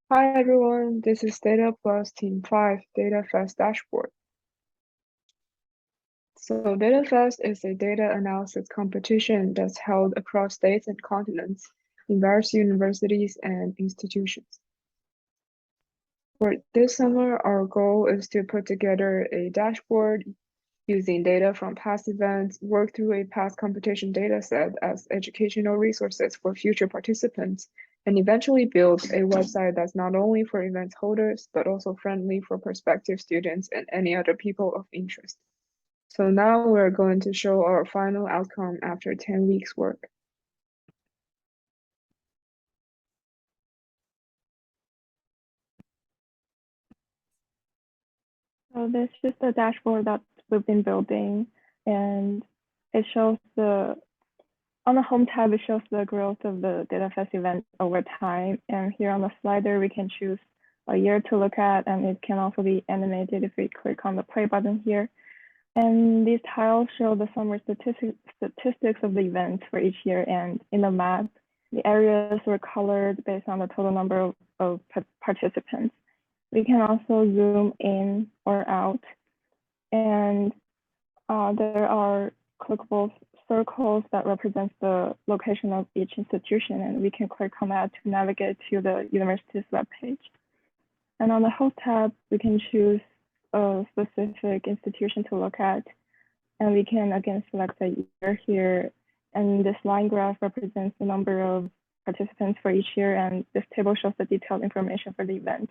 Hi everyone, this is Data Plus Team 5 DataFest dashboard. So DataFest is a data analysis competition that's held across states and continents in various universities and institutions. For this summer, our goal is to put together a dashboard using data from past events, work through a past competition dataset as educational resources for future participants, and eventually build a website that's not only for event holders, but also friendly for prospective students and any other people of interest. So now we're going to show our final outcome after 10 weeks work. So this is the dashboard that we've been building, and it shows on the home tab, it shows the growth of the DataFest event over time. And here on the slider, we can choose a year to look at, and it can also be animated if we click on the play button here. And these tiles show the summary statistics of the events for each year, and in the map, the areas were colored based on the total number of participants. We can also zoom in or out, and there are clickable circles that represent the location of each institution, and we can click on that to navigate to the university's webpage. And on the Host tab, we can choose a specific institution to look at, and we can again select a year here. And this line graph represents the number of participants for each year, and this table shows the detailed information for the event.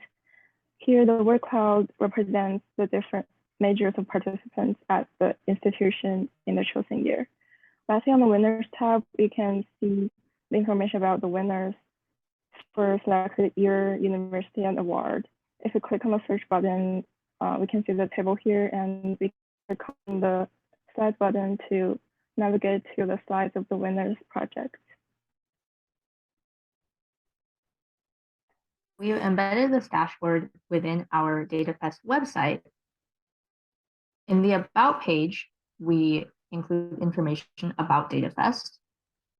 Here, the word cloud represents the different majors of participants at the institution in the chosen year. Lastly, on the winners tab, we can see the information about the winners for selected year, university, and award. If we click on the search button, we can see the table here, and we click on the slide button to navigate to the slides of the winners project. We have embedded this dashboard within our DataFest website. In the About page, we include information about DataFest.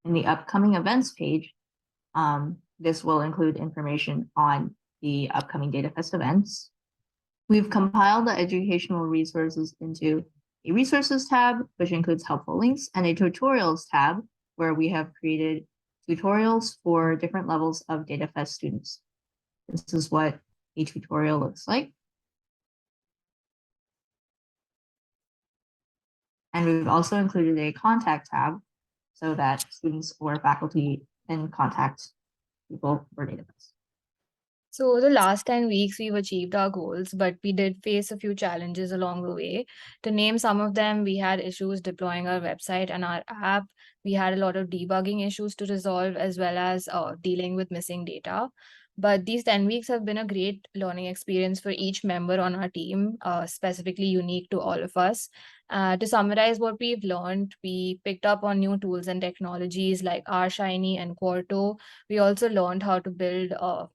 In the Upcoming Events page, this will include information on the upcoming DataFest events. We've compiled the educational resources into a Resources tab, which includes helpful links, and a Tutorials tab, where we have created tutorials for different levels of DataFest students. This is what a tutorial looks like. And we've also included a contact tab so that students or faculty can contact people for DataFest. So the last 10 weeks, we've achieved our goals, but we did face a few challenges along the way. To name some of them, we had issues deploying our website and our app. We had a lot of debugging issues to resolve, as well as dealing with missing data. But these 10 weeks have been a great learning experience for each member on our team, specifically unique to all of us. To summarize what we've learned, we picked up on new tools and technologies like RShiny and Quarto. We also learned how to build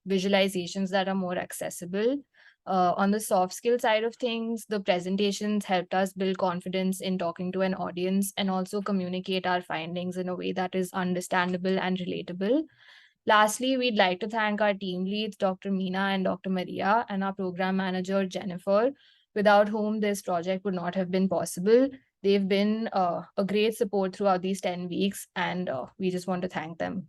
visualizations that are more accessible. On the soft skill side of things, the presentations helped us build confidence in talking to an audience and also communicate our findings in a way that is understandable and relatable. Lastly, we'd like to thank our team leads, Dr. Meena and Dr. Maria, and our program manager, Jennifer, without whom this project would not have been possible. They've been a great support throughout these 10 weeks, and we just want to thank them.